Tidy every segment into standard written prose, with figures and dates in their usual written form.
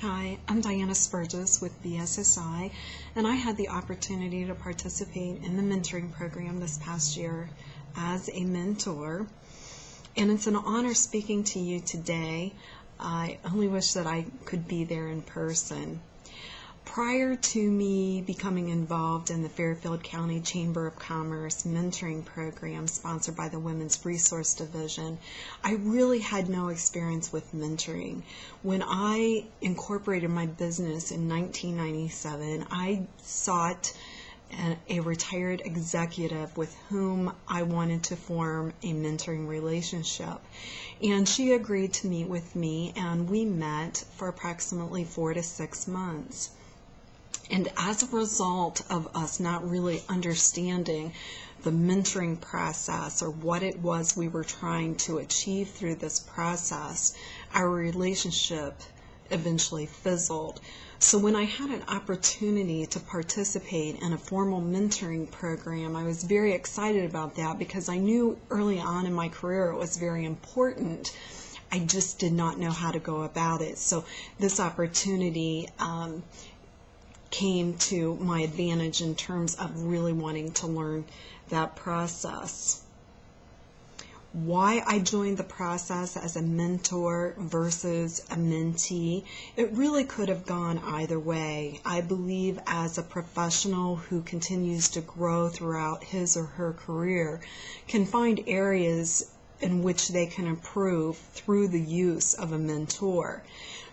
Hi, I'm Diana Spurgus with BSSI, and I had the opportunity to participate in the mentoring program this past year as a mentor. And it's an honor speaking to you today. I only wish that I could be there in person. Prior to me becoming involved in the Fairfield County Chamber of Commerce mentoring program sponsored by the Women's Resource Division, I really had no experience with mentoring. When I incorporated my business in 1997, I sought a retired executive with whom I wanted to form a mentoring relationship. And she agreed to meet with me, and we met for approximately 4 to 6 months. And as a result of us not really understanding the mentoring process or what it was we were trying to achieve through this process, our relationship eventually fizzled. So when I had an opportunity to participate in a formal mentoring program, I was very excited about that because I knew early on in my career it was very important. I just did not know how to go about it. So this opportunity came to my advantage in terms of really wanting to learn that process. Why I joined the process as a mentor versus a mentee, it really could have gone either way. I believe as a professional who continues to grow throughout his or her career can find areas in which they can improve through the use of a mentor.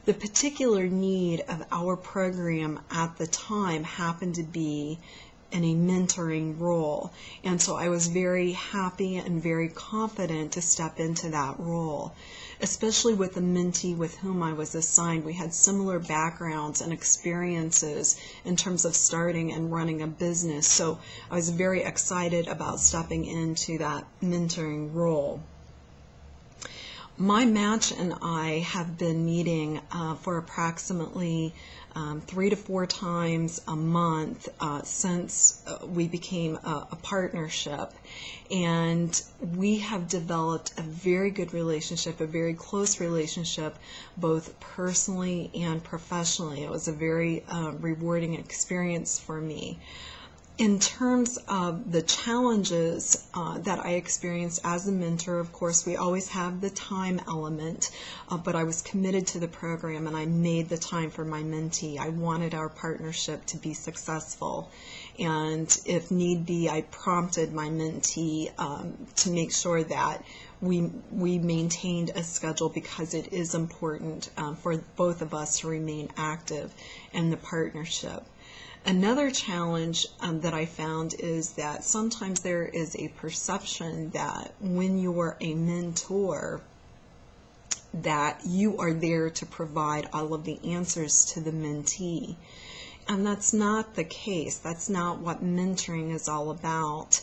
The particular need of our program at the time happened to be in a mentoring role, and so I was very happy and very confident to step into that role. Especially with the mentee with whom I was assigned, we had similar backgrounds and experiences in terms of starting and running a business, so I was very excited about stepping into that mentoring role. My match and I have been meeting for approximately 3 to 4 times a month since we became a partnership, and we have developed a very good relationship, a very close relationship, both personally and professionally. It was a very rewarding experience for me. In terms of the challenges that I experienced as a mentor, of course, we always have the time element, but I was committed to the program and I made the time for my mentee. I wanted our partnership to be successful, and if need be, I prompted my mentee to make sure that we maintained a schedule because it is important for both of us to remain active in the partnership. Another challenge that I found is that sometimes there is a perception that when you're a mentor, that you are there to provide all of the answers to the mentee. And that's not the case. That's not what mentoring is all about.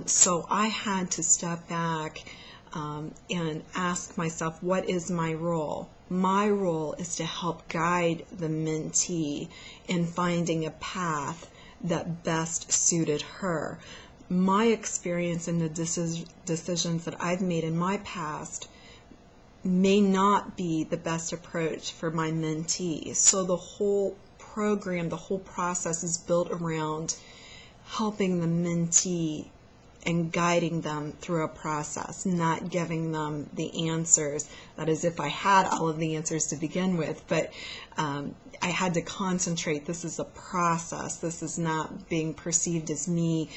So I had to step back and ask myself, what is my role? My role is to help guide the mentee in finding a path that best suited her. My experience in the decisions that I've made in my past may not be the best approach for my mentee. So the whole program, the whole process is built around helping the mentee and guiding them through a process, not giving them the answers. That is, if I had all of the answers to begin with, but I had to concentrate. This is a process. This is not being perceived as me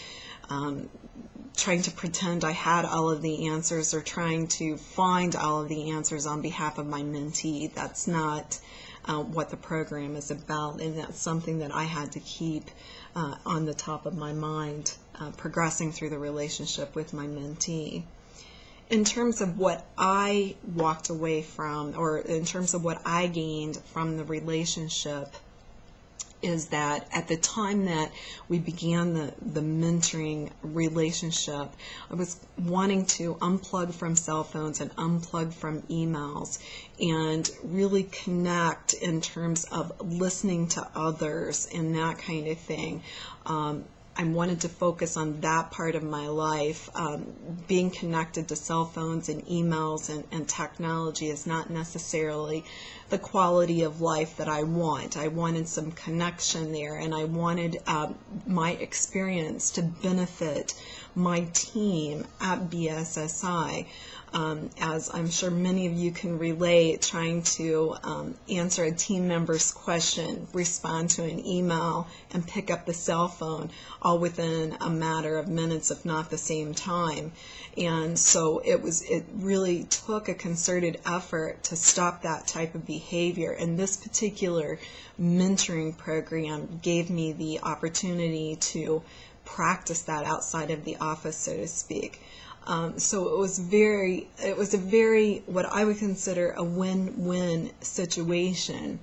trying to pretend I had all of the answers or trying to find all of the answers on behalf of my mentee. That's not what the program is about, and that's something that I had to keep on the top of my mind progressing through the relationship with my mentee. In terms of what I walked away from, or in terms of what I gained from the relationship, is that at the time that we began the mentoring relationship, I was wanting to unplug from cell phones and unplug from emails and really connect in terms of listening to others and that kind of thing. I wanted to focus on that part of my life. Being connected to cell phones and emails and technology is not necessarily the quality of life that I want. I wanted some connection there, and I wanted my experience to benefit my team at BSSI. As I'm sure many of you can relate, trying to answer a team member's question, respond to an email, and pick up the cell phone all within a matter of minutes, if not the same time. And so it really took a concerted effort to stop that type of behavior. And this particular mentoring program gave me the opportunity to practice that outside of the office, so to speak. So it was a very, what I would consider a win-win situation.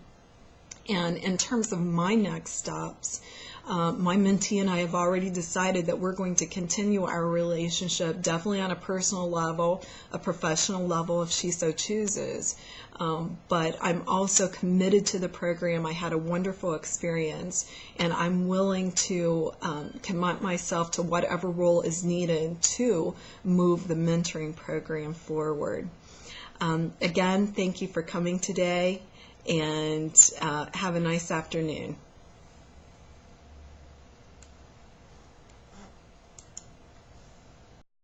And in terms of my next steps, my mentee and I have already decided that we're going to continue our relationship, definitely on a personal level, a professional level if she so chooses. But I'm also committed to the program. I had a wonderful experience, and I'm willing to commit myself to whatever role is needed to move the mentoring program forward. Again, thank you for coming today, and have a nice afternoon.